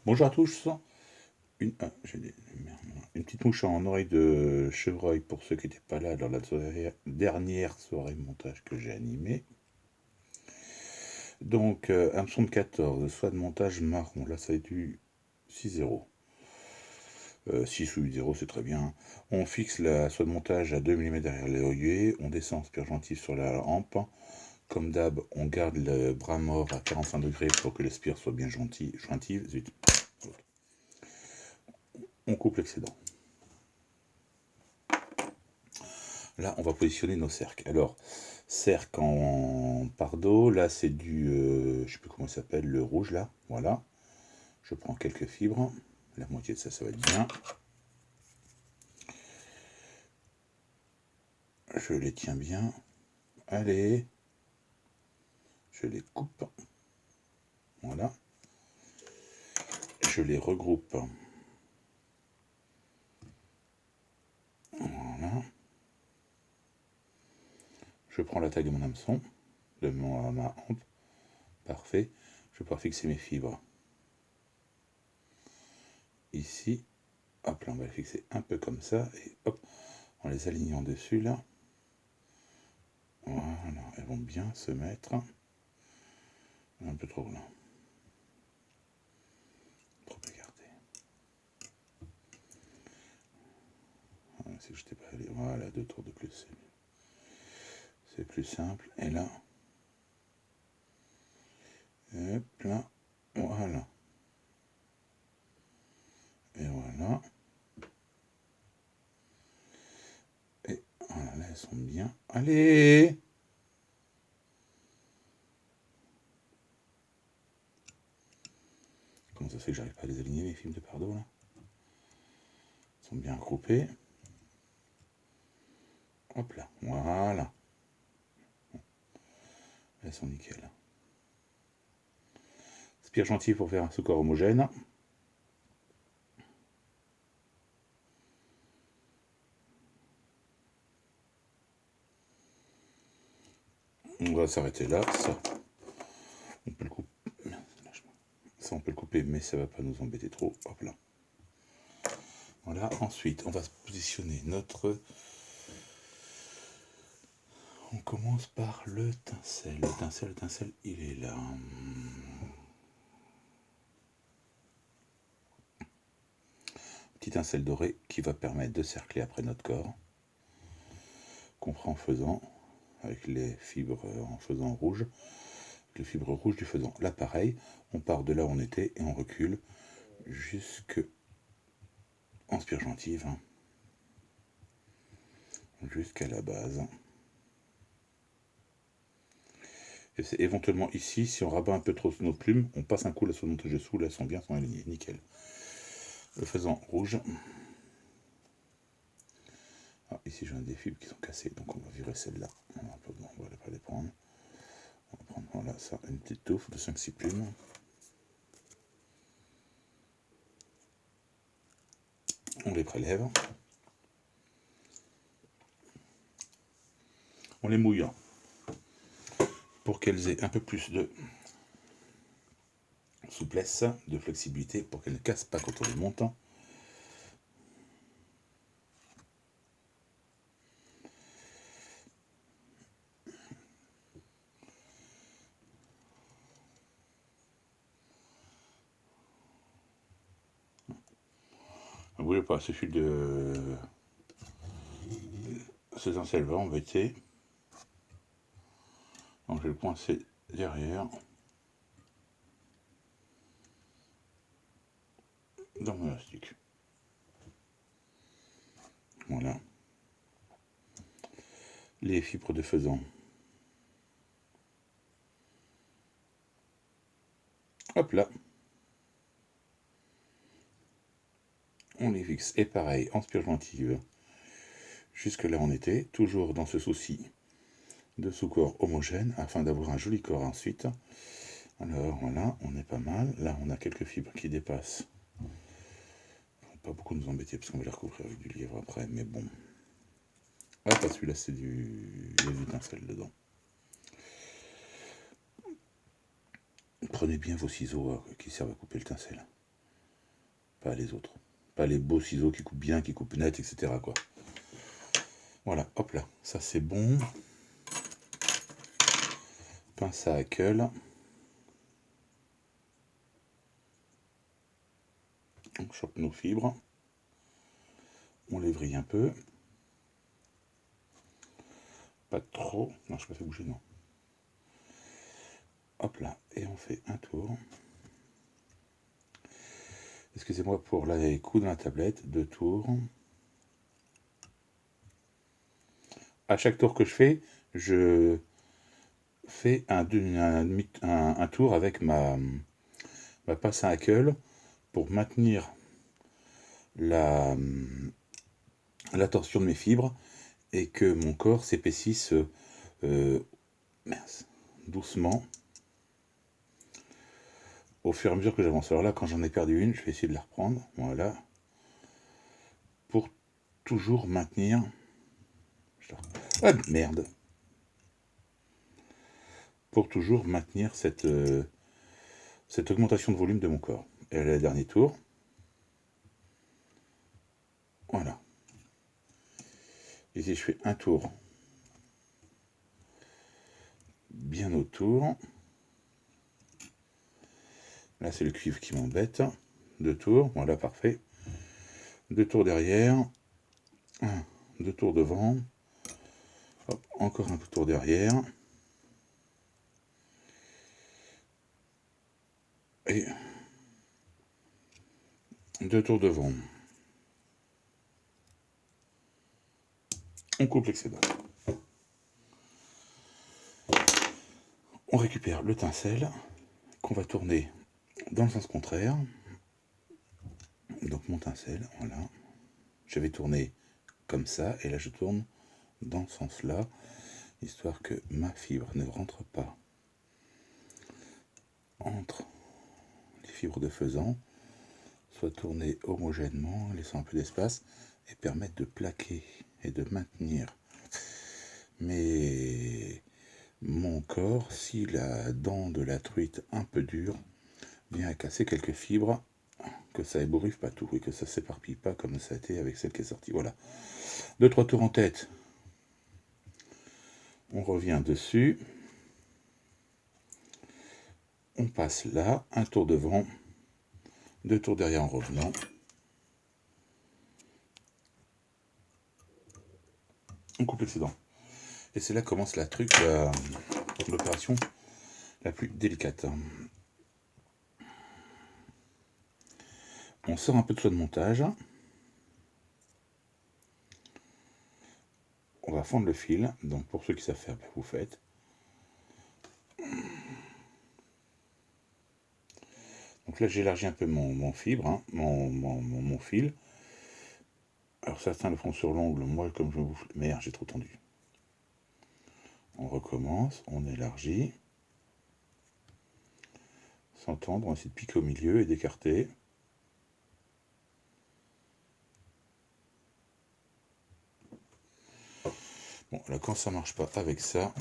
Bonjour à tous. Une petite mouche en oreille de chevreuil pour ceux qui n'étaient pas là lors de dernière soirée montage que j'ai animée. Donc, hameçon de 14, soit de montage marron. Là, ça a du 6-0. 6 ou 8-0, c'est très bien. On fixe la soie de montage à 2 mm derrière l'œillet. On descend spire-gentil sur la hampe. Comme d'hab, on garde le bras mort à 45 degrés pour que le spire soit bien jointive. Zut. On coupe l'excédent. Là, on va positionner nos cercles. Alors, cercle en pardo, là c'est du, je sais plus comment ça s'appelle, le rouge là, voilà. Je prends quelques fibres, la moitié de ça, ça va être bien. Je les tiens bien. Allez, je les coupe. Voilà. Je les regroupe. Voilà. Je prends la taille de mon hameçon, de ma hampe. Parfait. Je vais pouvoir fixer mes fibres. Ici. Hop, là, on va les fixer un peu comme ça. Et hop, en les alignant dessus là. Voilà, elles vont bien se mettre. Un peu trop là. Trop écarté. Voilà, si je t'ai pas allé. Voilà, 2 tours de plus, c'est mieux. C'est plus simple. Et là. Hop là. Voilà. Et voilà. Et voilà, là, elles sont bien. Allez! Comment ça se fait que j'arrive pas à les aligner, les films de Pardo, là? Ils sont bien regroupés. Hop là. Voilà. Elles sont nickel. Spire gentil pour faire un sous-corps homogène. On va s'arrêter là. Ça, on peut le couper. Ça, on peut le couper, mais ça va pas nous embêter trop. Hop là. Voilà. Ensuite, on va se positionner notre. On commence par le tincelle. Le tincelle, il est là. Petit tincelle doré qui va permettre de cercler après notre corps. Qu'on fera en faisant avec les fibres en faisant rouge. Les fibres rouges du faisant. Là, pareil, on part de là où on était et on recule jusque en spire gentive. Jusqu'à la base. Et c'est éventuellement ici, si on rabat un peu trop nos plumes, on passe un coup là sur notre dessous, là elles sont bien, sont alignées, nickel. Le faisant rouge. Ah, ici j'ai des fibres qui sont cassées, donc on va virer celle-là. On va pas les prendre. On va prendre, voilà, ça, une petite touffe de 5-6 plumes. On les prélève. On les mouille pour qu'elles aient un peu plus de souplesse, de flexibilité, pour qu'elles ne cassent pas quand on les monte. Ne bougez pas, ce fil de ce tincelle va embêter. Donc je vais le coincer derrière. Dans mon élastique. Voilà. Les fibres de faisan. Hop là. On les fixe. Et pareil, en spire gentive. Jusque là on était, toujours dans ce souci de sous-corps homogène, afin d'avoir un joli corps ensuite. Alors voilà, on est pas mal. Là on a quelques fibres qui dépassent. Pas beaucoup nous embêter parce qu'on va les recouvrir avec du lièvre après, mais bon. Ah, pas celui-là, c'est du. Il y a du tincelle dedans. Prenez bien vos ciseaux qui servent à couper le tincelle. pas les autres. Pas les beaux ciseaux qui coupent bien, qui coupent net, etc. quoi. Voilà, hop là, ça c'est bon. Pince à hackle. On chope nos fibres. On les vrille un peu. Pas trop. Non, je ne pas fait bouger, non. Hop là, et on fait un tour. Excusez-moi pour les coups dans la tablette. 2 tours. À chaque tour que je fais, je fais un tour avec ma pince à hackle pour maintenir la torsion de mes fibres et que mon corps s'épaississe doucement au fur et à mesure que j'avance. Alors là, quand j'en ai perdu une, je vais essayer de la reprendre. Voilà. Pour toujours maintenir... Ah, merde. Pour toujours maintenir cette augmentation de volume de mon corps. Et là, le dernier tour. Voilà. Ici, je fais un tour bien autour. Là, c'est le cuivre qui m'embête. 2 tours, voilà, parfait. 2 tours derrière. 2 tours devant. Hop, encore un tour derrière. Et 2 tours devant. On coupe l'excédent. On récupère le tinsel qu'on va tourner dans le sens contraire. Donc mon tinsel, voilà. Je vais tourner comme ça et là je tourne dans ce sens-là, histoire que ma fibre ne rentre pas entre les fibres de faisan, soit tournée homogènement, laissant un peu d'espace et permettre de plaquer et de maintenir mon corps si la dent de la truite un peu dure vient à casser quelques fibres, que ça ébouriffe pas tout et que ça s'éparpille pas comme ça a été avec celle qui est sortie. Voilà. 2-3 tours en tête. On revient dessus. On passe là, un tour devant, 2 tours derrière en revenant. On coupe l'excédent. Et c'est là que commence l'opération la plus délicate. On sort un peu de soie de montage. On va fendre le fil. Donc pour ceux qui savent faire, vous faites. Donc là j'élargis un peu mon fibre, hein, mon fil. Alors certains le font sur l'ongle, moi comme je me bouffe... Merde, j'ai trop tendu. On recommence, on élargit. Sans tendre, on essaie de piquer au milieu et d'écarter. Bon, là quand ça marche pas avec ça,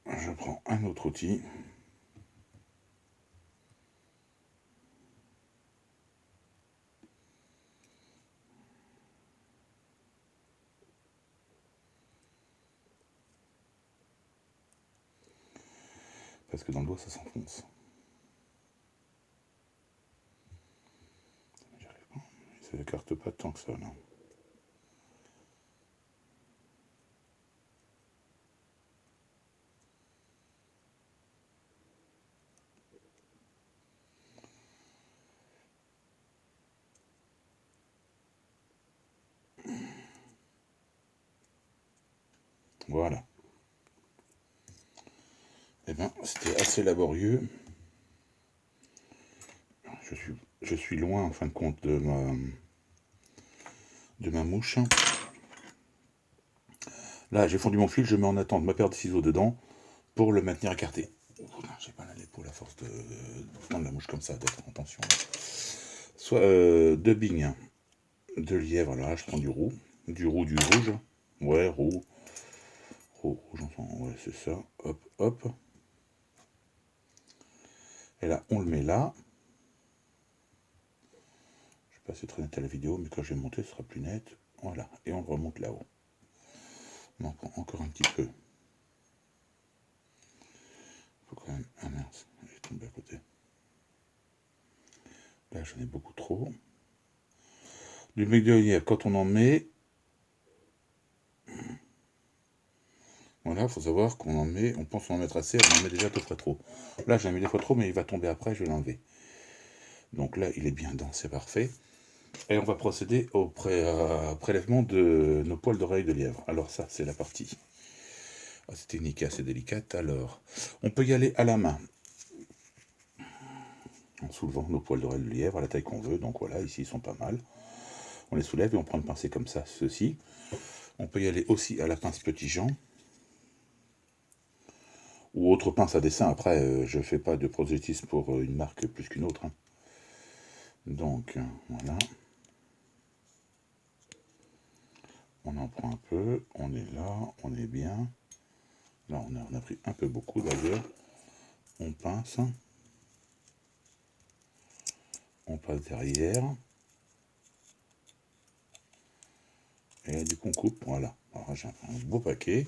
je prends un autre outil. Parce que dans le doigt ça s'enfonce. J'y arrive pas. Ça n'écarte pas tant que ça là. Voilà. Eh bien, c'était assez laborieux. Je suis loin, en fin de compte, de ma mouche. Là, j'ai fondu mon fil, je mets en attente ma paire de ciseaux dedans pour le maintenir écarté. J'ai pas l'épaule à force de prendre la mouche comme ça, d'être en tension. Soit 2 bignes de lièvre, là, je prends du roux, du rouge. Ouais, roux, j'entends, ouais, c'est ça. Hop, hop. Et là, on le met là. pas si c'est très net à la vidéo, mais quand je vais monter, ce sera plus net. Voilà, et on le remonte là-haut. Donc encore un petit peu. Faut quand même... Ah mince, j'ai tombé à côté. Là, j'en ai beaucoup trop. Du mec de lièvre, quand on en met... Voilà, il faut savoir qu'on en met, on pense en mettre assez, on en met déjà deux fois trop. Là, j'en ai mis deux fois trop, mais il va tomber après, je vais l'enlever. Donc là, il est bien dense, c'est parfait. Et on va procéder au prélèvement de nos poils d'oreille de lièvre. Alors ça, c'est la partie. Ah, cette technique est assez délicate. Alors, on peut y aller à la main, en soulevant nos poils d'oreille de lièvre à la taille qu'on veut. Donc voilà, ici, ils sont pas mal. On les soulève et on prend une pincée comme ça, ceci. On peut y aller aussi à la pince Petit Jean. Ou autre pince à dessin. Après, je ne fais pas de prosélytisme pour une marque plus qu'une autre. Hein. Donc, voilà. On en prend un peu. On est là. On est bien. Là, on a pris un peu beaucoup d'ailleurs. On pince. On passe derrière. Et là, du coup, on coupe. Voilà. Alors, j'ai un beau paquet.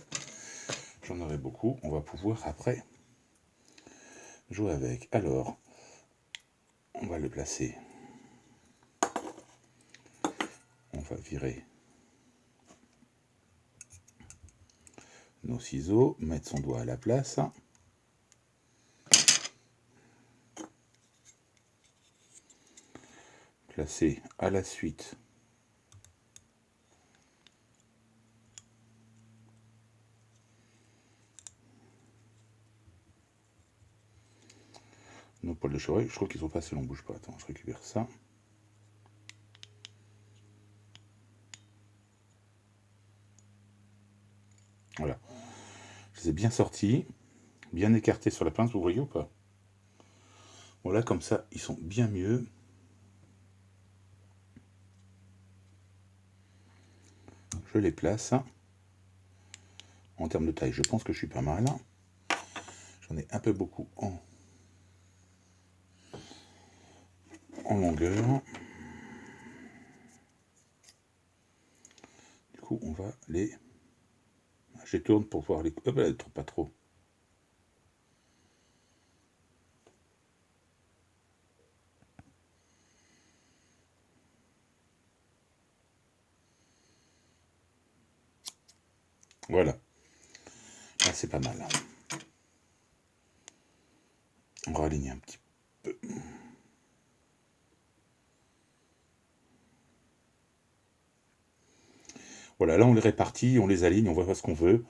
J'en aurai beaucoup. On va pouvoir après jouer avec. Alors, on va le placer. On va virer nos ciseaux, mettre son doigt à la place. Placer à la suite nos poils de chevreuil. Je trouve qu'ils sont pas assez longs, bouge pas. Attends, je récupère ça. Voilà. Je les ai bien sortis, bien écartés sur la pince, vous voyez ou pas? Voilà, comme ça, ils sont bien mieux. Je les place. En termes de taille, je pense que je suis pas mal. J'en ai un peu beaucoup en longueur. Du coup, on va les... Je les tourne pour voir les... Hop là, pas trop. Voilà. Là, c'est pas mal. On va aligner un petit peu. Voilà, là on les répartit, on les aligne, on voit ce qu'on veut.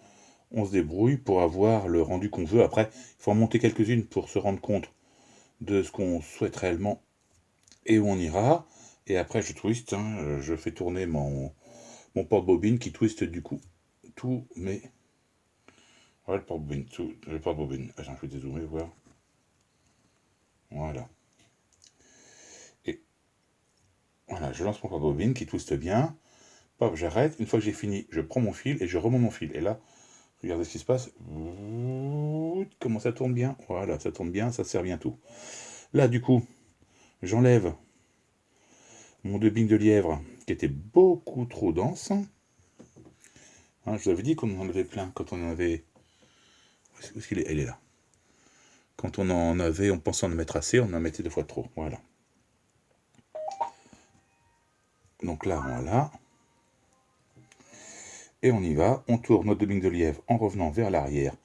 On se débrouille pour avoir le rendu qu'on veut. Après, il faut en monter quelques-unes pour se rendre compte de ce qu'on souhaite réellement et où on ira. Et après, je twiste, hein, je fais tourner mon porte-bobine qui twiste du coup tous mes... Voilà le porte-bobine, le porte-bobine. Attends, je vais dézoomer, voir. Voilà. Et voilà, je lance mon porte-bobine qui twiste bien. Pop, j'arrête. Une fois que j'ai fini, je prends mon fil et je remonte mon fil. Et là, regardez ce qui se passe. Comment ça tourne bien. Voilà, ça tourne bien, ça sert bien tout. Là, du coup, j'enlève mon dubbing de lièvre qui était beaucoup trop dense. Hein, je vous avais dit qu'on en avait plein quand on en avait... Où est-ce qu'il est? Elle est là. Quand on en avait, on pensait en mettre assez, on en mettait deux fois trop. Voilà. Donc là, voilà. Et on y va. On tourne notre dubbing de lièvre en revenant vers l'arrière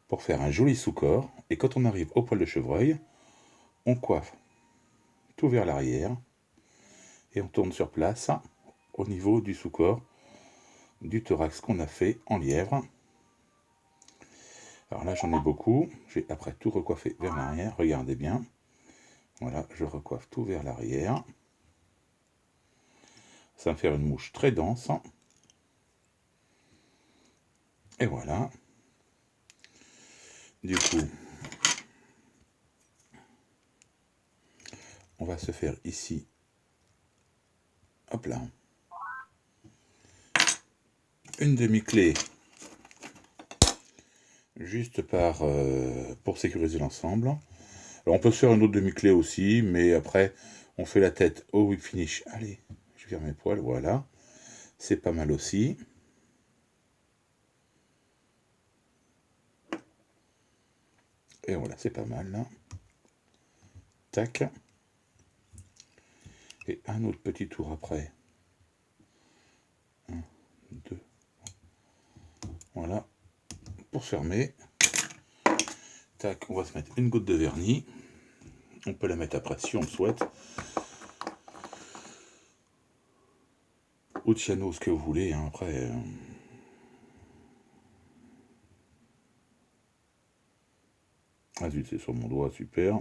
pour faire un joli sous-corps. Et quand on arrive au poil de chevreuil, on coiffe tout vers l'arrière. Et on tourne sur place au niveau du sous-corps du thorax qu'on a fait en lièvre. Alors là, j'en ai beaucoup. J'ai après tout recoiffé vers l'arrière. Regardez bien. Voilà, je recoiffe tout vers l'arrière. Ça va me faire une mouche très dense. Et voilà. Du coup, on va se faire ici, hop là, une demi-clé, juste pour sécuriser l'ensemble. Alors on peut se faire une autre demi-clé aussi, mais après, On fait la tête au whip finish. Allez, je vire mes poils, voilà. C'est pas mal aussi. Et voilà, c'est pas mal là. Tac. Et un autre petit tour après. 1, 2. Voilà. Pour fermer. Tac, on va se mettre une goutte de vernis. On peut la mettre après si on le souhaite. Ou de cyano, ce que vous voulez. Hein, après. Ah zut, c'est sur mon doigt, super.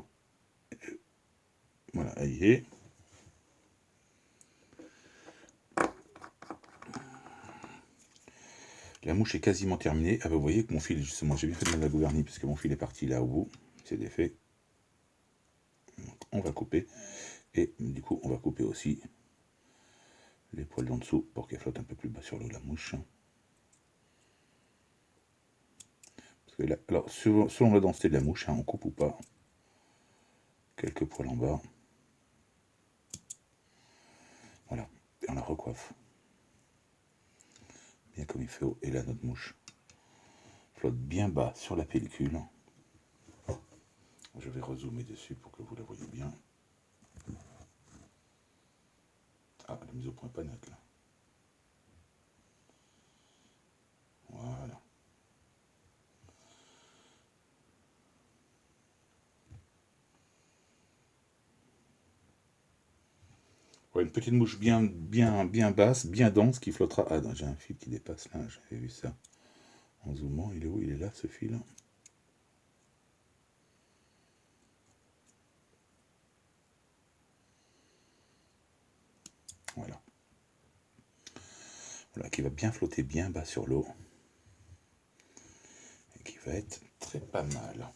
Voilà, elle y est. La mouche est quasiment terminée. Ah bah vous voyez que mon fil, justement, j'ai bien fait de mettre la gouvernie parce que mon fil est parti là au bout. C'est défait. Donc, on va couper. Et du coup, on va couper aussi les poils d'en dessous pour qu'elle flotte un peu plus bas sur l'eau, la mouche. Parce que là, alors, selon la densité de la mouche, hein, on coupe ou pas. Quelques poils en bas. Voilà. Et on la recoiffe. Bien comme il faut. Et là, notre mouche flotte bien bas sur la pellicule. Je vais rezoomer dessus pour que vous la voyez bien. Ah, la mise au point pas nette là. Voilà. Ouais, une petite mouche bien basse, bien dense qui flottera. Ah, j'ai un fil qui dépasse là, j'avais vu ça. En zoomant, il est où? Il est là ce fil. Voilà. Voilà, qui va bien flotter bien bas sur l'eau. Et qui va être très pas mal.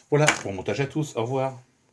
Voilà, bon montage à tous, au revoir.